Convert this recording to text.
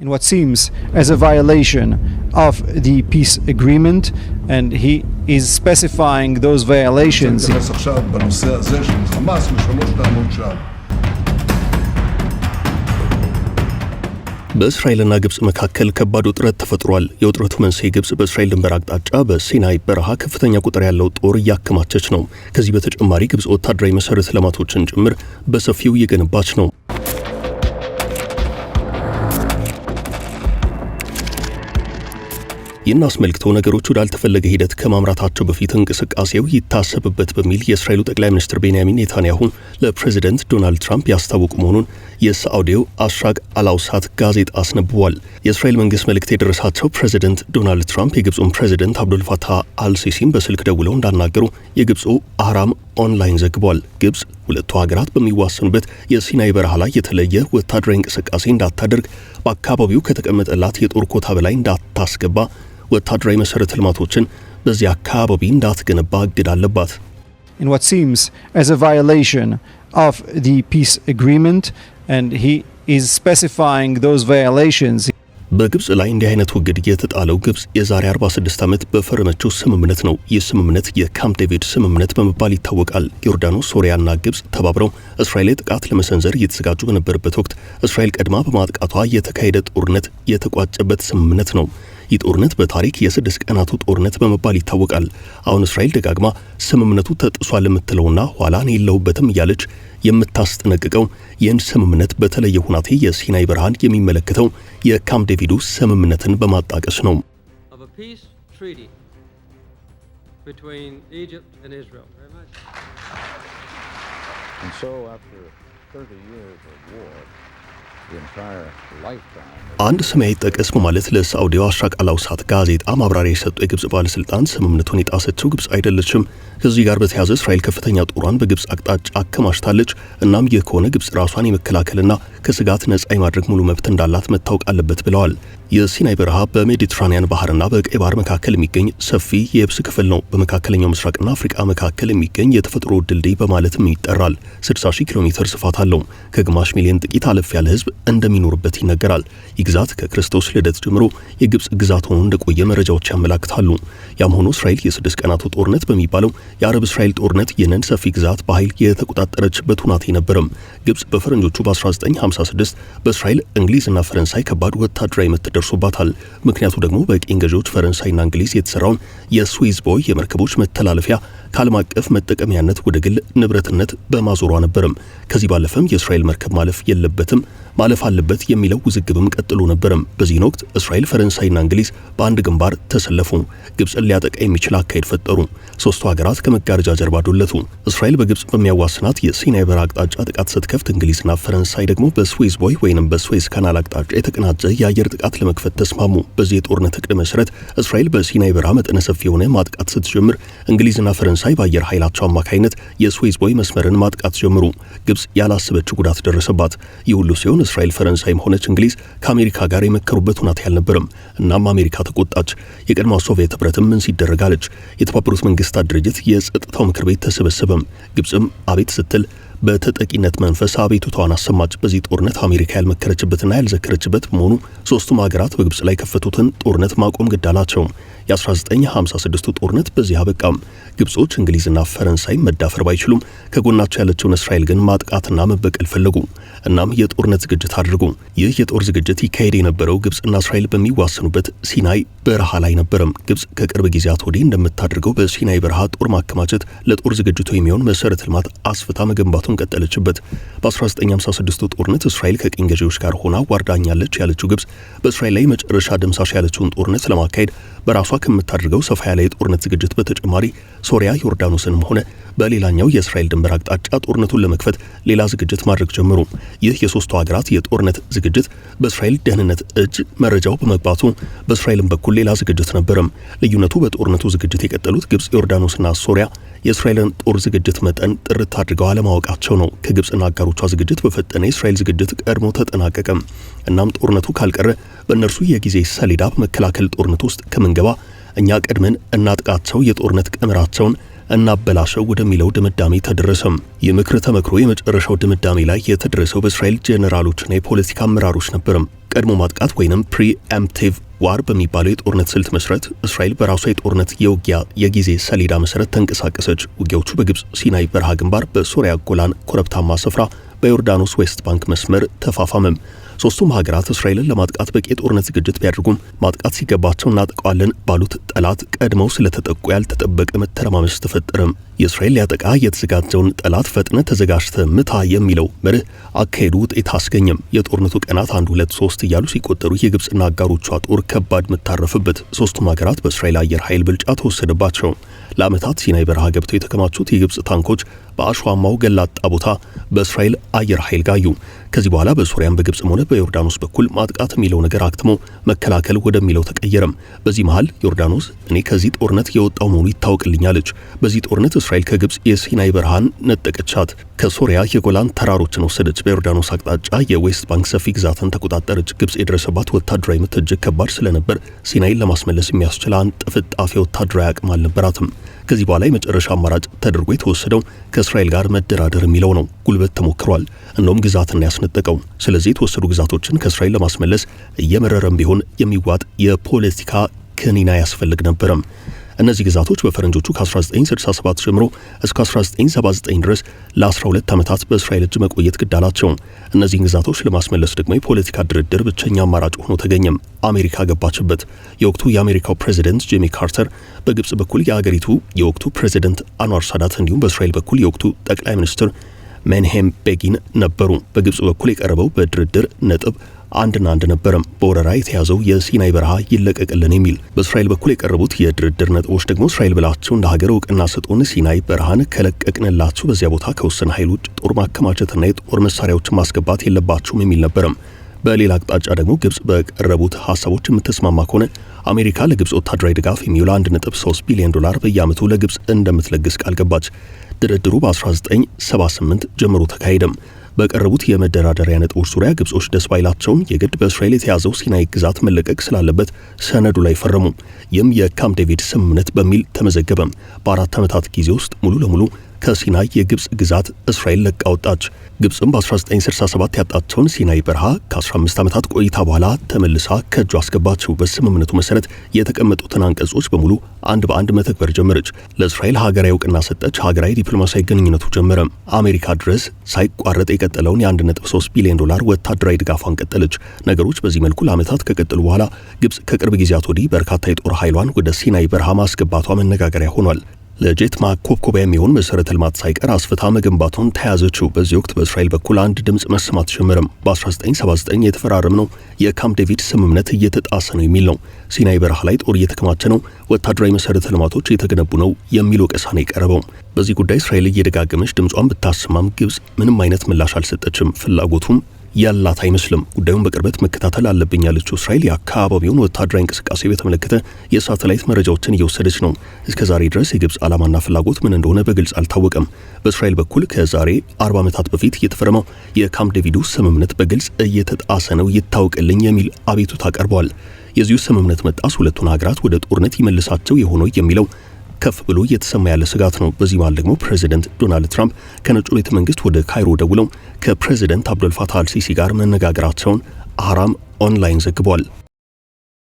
in what seems as a violation of the peace agreement, and he is specifying those violations. በእስራኤልና ግብጽ መካከል ከባድ ውጥረት ተፈጥሯል። የውጥረቱ መንስኤ ግብጽ በእስራኤል ድንበር አቅጣጫ በሲናይ በረሃ ከፍተኛ ቁጥር ያለው ጦር እያከማቸች ነው። ከዚህ በተጨማሪ ግብጽ ወታደራዊ መሰረተ ልማቶችን ጭምር በሰፊው እየገነባች ነው። ይህን አስመልክተው ነገሮች ወዳልተፈለገ ሂደት ከማምራታቸው በፊት እንቅስቃሴው ይታሰብበት በሚል የእስራኤሉ ጠቅላይ ሚኒስትር ቤንያሚን ኔታንያሁ ለፕሬዚደንት ዶናልድ ትራምፕ ያስታወቁ መሆኑን የሳዑዲው አሽራቅ አልአውሳት ጋዜጣ አስነብቧል። የእስራኤል መንግስት መልእክት የደረሳቸው ፕሬዚደንት ዶናልድ ትራምፕ የግብፁን ፕሬዚደንት አብዱልፋታህ አልሲሲን በስልክ ደውለው እንዳናገሩ የግብፁ አህራም ኦንላይን ዘግቧል። ግብጽ ሁለቱ ሀገራት በሚዋሰኑበት የሲናይ በረሃ ላይ የተለየ ወታደራዊ እንቅስቃሴ እንዳታደርግ፣ በአካባቢው ከተቀመጠላት የጦር ኮታ በላይ እንዳታስገባ፣ ወታደራዊ መሰረተ ልማቶችን በዚህ አካባቢ እንዳትገነባ እግድ አለባት። In what seems as a violation of the peace agreement, and he is specifying those violations. በግብጽ ላይ እንዲህ አይነት ውግድ የተጣለው ግብጽ የዛሬ 46 ዓመት በፈረመችው ስምምነት ነው። ይህ ስምምነት የካምፕ ዴቪድ ስምምነት በመባል ይታወቃል። ዮርዳኖስ፣ ሶሪያና ግብጽ ተባብረው እስራኤል ጥቃት ለመሰንዘር እየተዘጋጁ በነበረበት ወቅት እስራኤል ቀድማ በማጥቃቷ የተካሄደ ጦርነት የተቋጨበት ስምምነት ነው። ይህ ጦርነት በታሪክ የ6 ቀናቱ ጦርነት በመባል ይታወቃል። አሁን እስራኤል ደጋግማ ስምምነቱ ተጥሷል የምትለውና ኋላ እኔ የለሁበትም እያለች የምታስጠነቅቀው ይህን ስምምነት በተለየ ሁናቴ የሲናይ በረሃን የሚመለከተው የካምፕ ዴቪዱ ስምምነትን በማጣቀስ ነው። አንድ ስም አይጠቀስ በማለት ለሳዑዲው አሽራቅ አልአውሳት ጋዜጣ ማብራሪያ የሰጡ የግብጽ ባለስልጣን ስምምነቱን የጣሰችው ግብጽ አይደለችም። ከዚህ ጋር በተያያዘ እስራኤል ከፍተኛ ጦሯን በግብጽ አቅጣጫ አከማችታለች። እናም ይህ ከሆነ ግብጽ ራሷን የመከላከልና ከስጋት ነጻ የማድረግ ሙሉ መብት እንዳላት መታወቅ አለበት ብለዋል። የሲናይ በረሃ በሜዲትራኒያን ባህርና በቀይ ባህር መካከል የሚገኝ ሰፊ የየብስ ክፍል ነው። በመካከለኛው ምስራቅና አፍሪካ መካከል የሚገኝ የተፈጥሮ ድልድይ በማለትም ይጠራል። 60,000 ኪሎ ሜትር ስፋት አለው። ከግማሽ ሚሊዮን ጥቂት አለፍ ያለ ህዝብ እንደሚኖርበት ይነገራል። ይህ ግዛት ከክርስቶስ ልደት ጀምሮ የግብጽ ግዛት ሆኖ እንደቆየ መረጃዎች ያመላክታሉ። ያም ሆኖ እስራኤል የ6 ቀናቱ ጦርነት በሚባለው የአረብ እስራኤል ጦርነት ይህንን ሰፊ ግዛት በኃይል የተቆጣጠረችበት ሁናቴ ነበረም። ግብጽ በፈረንጆቹ በ1956 በእስራኤል እንግሊዝና ፈረንሳይ ከባድ ወታደራዊ ምት ደርሶባታል። ምክንያቱ ደግሞ በቅኝ ገዢዎች ፈረንሳይና እንግሊዝ የተሰራውን የስዊዝ ቦይ የመርከቦች መተላለፊያ ከዓለም አቀፍ መጠቀሚያነት ወደ ግል ንብረትነት በማዞሯ ነበርም። ከዚህ ባለፈም የእስራኤል መርከብ ማለፍ የለበትም ማለፍ አለበት የሚለው ውዝግብም ቀጥሎ ነበርም። በዚህ ወቅት እስራኤል፣ ፈረንሳይና እንግሊዝ በአንድ ግንባር ተሰለፉ። ግብጽን ሊያጠቃ የሚችል አካሄድ ፈጠሩ። ሶስቱ ሀገራት ከመጋረጃ ጀርባ ዶለቱ። እስራኤል በግብጽ በሚያዋስናት የሲናይ በረሃ አቅጣጫ ጥቃት ስትከፍት፣ እንግሊዝና ፈረንሳይ ደግሞ በስዊዝ ቦይ ወይንም በስዊዝ ካናል አቅጣጫ የተቀናጀ የአየር ጥቃት ለመክፈት ተስማሙ። በዚህ የጦርነት እቅድ መሰረት እስራኤል በሲናይ በረሃ መጠነ ሰፊ የሆነ ማጥቃት ስትጀምር፣ እንግሊዝና ፈረንሳይ በአየር ኃይላቸው አማካይነት የስዊዝ ቦይ መስመርን ማጥቃት ጀመሩ። ግብጽ ያላሰበችው ጉዳት ደረሰባት። ይህ ሁሉ ሲሆን እስራኤል፣ ፈረንሳይም ሆነች እንግሊዝ ከአሜሪካ ጋር የመከሩበት ሁናቴ አልነበረም። እናም አሜሪካ ተቆጣች። የቀድሞው ሶቪየት ህብረትም ምን ሲደረግ አለች። የተባበሩት መንግስታት ድርጅት የጸጥታው ምክር ቤት ተሰበሰበም። ግብጽም አቤት ስትል በተጠቂነት መንፈስ አቤቱታዋን አሰማች። በዚህ ጦርነት አሜሪካ ያልመከረችበትና ያልዘከረችበት በመሆኑ ሶስቱም ሀገራት በግብጽ ላይ ከፈቱትን ጦርነት ማቆም ግድ አላቸው። የ1956ቱ ጦርነት በዚህ አበቃም። ግብጾች እንግሊዝና ፈረንሳይ መዳፈር ባይችሉም ከጎናቸው ያለችውን እስራኤል ግን ማጥቃትና መበቀል ፈለጉ። እናም የጦርነት ዝግጅት አድርጉ። ይህ የጦር ዝግጅት ይካሄድ የነበረው ግብጽና እስራኤል በሚዋሰኑበት ሲናይ በረሃ ላይ ነበረም። ግብጽ ከቅርብ ጊዜያት ወዲህ እንደምታደርገው በሲናይ በረሃ ጦር ማከማቸት፣ ለጦር ዝግጅቱ የሚሆን መሰረተ ልማት አስፍታ መገንባቱን ቀጠለችበት። በ1956ቱ ጦርነት እስራኤል ከቅኝ ገዢዎች ጋር ሆና ዋርዳኛለች ያለችው ግብጽ በእስራኤል ላይ መጨረሻ ደምሳሽ ያለችውን ጦርነት ለማካሄድ በራሷ ከምታደርገው ሰፋ ያለ የጦርነት ዝግጅት በተጨማሪ ሶሪያ፣ ዮርዳኖስንም ሆነ በሌላኛው የእስራኤል ድንበር አቅጣጫ ጦርነቱን ለመክፈት ሌላ ዝግጅት ማድረግ ጀመሩ። ይህ የሶስቱ ሀገራት የጦርነት ዝግጅት በእስራኤል ደህንነት እጅ መረጃው በመግባቱ በእስራኤልም በኩል ሌላ ዝግጅት ነበረም። ልዩነቱ በጦርነቱ ዝግጅት የቀጠሉት ግብጽ፣ ዮርዳኖስና ሶሪያ የእስራኤልን ጦር ዝግጅት መጠን ጥርት አድርገው አለማወቃቸው ነው። ከግብጽና አጋሮቿ ዝግጅት በፈጠነ የእስራኤል ዝግጅት ቀድሞ ተጠናቀቀም። እናም ጦርነቱ ካልቀረ በእነርሱ የጊዜ ሰሌዳ በመከላከል ጦርነት ውስጥ ከምንገባ እኛ ቀድመን እናጥቃቸው የጦርነት ቀመራቸውን እናበላሸው ወደሚለው ድምዳሜ ተደረሰም። የምክር ተመክሮ የመጨረሻው ድምዳሜ ላይ የተደረሰው በእስራኤል ጄኔራሎችና የፖለቲካ አመራሮች ነበርም። ቀድሞ ማጥቃት ወይንም ፕሪኤምፕቲቭ ዋር በሚባለው የጦርነት ስልት መሰረት እስራኤል በራሷ የጦርነት የውጊያ የጊዜ ሰሌዳ መሰረት ተንቀሳቀሰች። ውጊያዎቹ በግብጽ ሲናይ በረሃ ግንባር፣ በሶሪያ ጎላን ኮረብታማ ስፍራ፣ በዮርዳኖስ ዌስት ባንክ መስመር ተፋፋመም። ሶስቱም ሀገራት እስራኤልን ለማጥቃት በቂ የጦርነት ዝግጅት ቢያደርጉም ማጥቃት ሲገባቸው እናጠቃዋለን ባሉት ጠላት ቀድመው ስለተጠቁ ያልተጠበቀ መተረማመስ ተፈጠረም። የእስራኤል ሊያጠቃ የተዘጋጀውን ጠላት ፈጥነ ተዘጋጅተ ምታ የሚለው መርህ አካሄዱ ውጤት አስገኘም። የጦርነቱ ቀናት 1 2 3 እያሉ ሲቆጠሩ የግብጽና አጋሮቿ ጦር ከባድ መታረፍበት። ሶስቱም ሀገራት በእስራኤል አየር ኃይል ብልጫ ተወሰደባቸው። ለዓመታት ሲናይ በረሃ ገብተው የተከማቹት የግብጽ ታንኮች በአሸዋማው ገላጣ ቦታ በእስራኤል አየር ኃይል ጋዩ። ከዚህ በኋላ በሶሪያም በግብጽም ሆነ በዮርዳኖስ በኩል ማጥቃት የሚለው ነገር አክትሞ መከላከል ወደሚለው ተቀየረም። በዚህ መሃል ዮርዳኖስ እኔ ከዚህ ጦርነት የወጣው መሆኑ ይታወቅልኛለች። በዚህ ጦርነት እስራኤል ከግብጽ የሲናይ በረሃን ነጠቀቻት። ከሶሪያ የጎላን ተራሮችን ወሰደች። በዮርዳኖስ አቅጣጫ የዌስት ባንክ ሰፊ ግዛትን ተቆጣጠረች። ግብጽ የደረሰባት ወታደራዊ ምት እጅግ ከባድ ስለነበር ሲናይን ለማስመለስ የሚያስችል አንድ ጥፍጣፊ ወታደራዊ አቅም አልነበራትም። ከዚህ በኋላ የመጨረሻ አማራጭ ተደርጎ የተወሰደው ከእስራኤል ጋር መደራደር የሚለው ነው። ጉልበት ተሞክሯል፣ እንደውም ግዛትን ያስነጠቀው። ስለዚህ የተወሰዱ ግዛቶችን ከእስራኤል ለማስመለስ እየመረረም ቢሆን የሚዋጥ የፖለቲካ ክኒና ያስፈልግ ነበረም። እነዚህ ግዛቶች በፈረንጆቹ ከ1967 ጀምሮ እስከ 1979 ድረስ ለ12 ዓመታት በእስራኤል እጅ መቆየት ግዳላቸው። እነዚህን ግዛቶች ለማስመለስ ደግሞ የፖለቲካ ድርድር ብቸኛ አማራጭ ሆኖ ተገኘም። አሜሪካ ገባችበት። የወቅቱ የአሜሪካው ፕሬዚደንት ጂሚ ካርተር፣ በግብጽ በኩል የአገሪቱ የወቅቱ ፕሬዚደንት አንዋር ሳዳት እንዲሁም በእስራኤል በኩል የወቅቱ ጠቅላይ ሚኒስትር ሜንሄም ቤጊን ነበሩ። በግብጽ በኩል የቀረበው በድርድር ነጥብ አንድና አንድ ነበረም። በወረራ የተያዘው የሲናይ በረሃ ይለቀቅልን የሚል። በእስራኤል በኩል የቀረቡት የድርድር ነጥቦች ደግሞ እስራኤል ብላችሁ እንደ ሀገር እውቅና ስጡን፣ ሲናይ በረሃን ከለቀቅንላችሁ በዚያ ቦታ ከውስን ኃይል ውጭ ጦር ማከማቸትና የጦር መሳሪያዎችን ማስገባት የለባችሁም የሚል ነበረም። በሌላ አቅጣጫ ደግሞ ግብጽ በቀረቡት ሐሳቦች የምትስማማ ከሆነ አሜሪካ ለግብጽ ወታደራዊ ድጋፍ የሚውል 1.3 ቢሊዮን ዶላር በየዓመቱ ለግብጽ እንደምትለግስ ቃል ገባች። ድርድሩ በ1978 ጀምሮ ተካሄደም። በቀረቡት የመደራደሪያ ነጥቦች ዙሪያ ግብጾች ደስ ባይላቸውም የግድ በእስራኤል የተያዘው ሲናይ ግዛት መለቀቅ ስላለበት ሰነዱ ላይ ፈረሙ። ይህም የካምፕ ዴቪድ ስምምነት በሚል ተመዘገበም። በ4 ዓመታት ጊዜ ውስጥ ሙሉ ለሙሉ ከሲናይ የግብጽ ግዛት እስራኤል ለቃ ወጣች። ግብጽም በ1967 ያጣቸውን ሲናይ በረሃ ከ15 ዓመታት ቆይታ በኋላ ተመልሳ ከእጁ አስገባቸው። በስምምነቱ መሰረት የተቀመጡትን አንቀጾች በሙሉ አንድ በአንድ መተግበር ጀመረች። ለእስራኤል ሀገራዊ እውቅና ሰጠች። ሀገራዊ ዲፕሎማሲያዊ ግንኙነቱ ጀመረ። አሜሪካ ድረስ ሳይቋረጥ የቀጠለውን የ1.3 ቢሊዮን ዶላር ወታደራዊ ድጋፏን ቀጠለች። ነገሮች በዚህ መልኩ ለዓመታት ከቀጠሉ በኋላ ግብጽ ከቅርብ ጊዜያት ወዲህ በርካታ የጦር ኃይሏን ወደ ሲናይ በረሃ ማስገባቷ መነጋገሪያ ሆኗል። ለጄት ማኮብኮቢያ የሚሆን መሰረተ ልማት ሳይቀር አስፍታ መገንባቱን ተያዘችው። በዚህ ወቅት በእስራኤል በኩል አንድ ድምጽ መሰማት ጀመረም። በ1979 የተፈራረምነው የካምፕ ዴቪድ ስምምነት እየተጣሰ ነው የሚል ነው። ሲናይ በረሃ ላይ ጦር እየተከማቸ ነው፣ ወታደራዊ መሰረተ ልማቶች እየተገነቡ ነው የሚል ወቀሳ ነው የቀረበው። በዚህ ጉዳይ እስራኤል እየደጋገመች ድምጿን ብታሰማም ግብጽ ምንም አይነት ምላሽ አልሰጠችም። ፍላጎቱም ያላት አይመስልም። ጉዳዩን በቅርበት መከታተል አለብኝ ያለችው እስራኤል የአካባቢውን ወታደራዊ እንቅስቃሴ በተመለከተ የሳተላይት መረጃዎችን እየወሰደች ነው። እስከዛሬ ድረስ የግብጽ ዓላማና ፍላጎት ምን እንደሆነ በግልጽ አልታወቀም። በእስራኤል በኩል ከዛሬ 40 ዓመታት በፊት የተፈረመው የካምፕ ዴቪዱ ስምምነት በግልጽ እየተጣሰ ነው ይታወቅልኝ የሚል አቤቱታ ቀርቧል። የዚሁ ስምምነት መጣስ ሁለቱን ሀገራት ወደ ጦርነት ይመልሳቸው የሆነው የሚለው ከፍ ብሎ እየተሰማ ያለ ስጋት ነው። በዚህ መሃል ደግሞ ፕሬዚደንት ዶናልድ ትራምፕ ከነጩ ቤተ መንግስት ወደ ካይሮ ደውለው ከፕሬዚደንት አብዱልፋታህ አልሲሲ ጋር መነጋገራቸውን አህራም ኦንላይን ዘግቧል።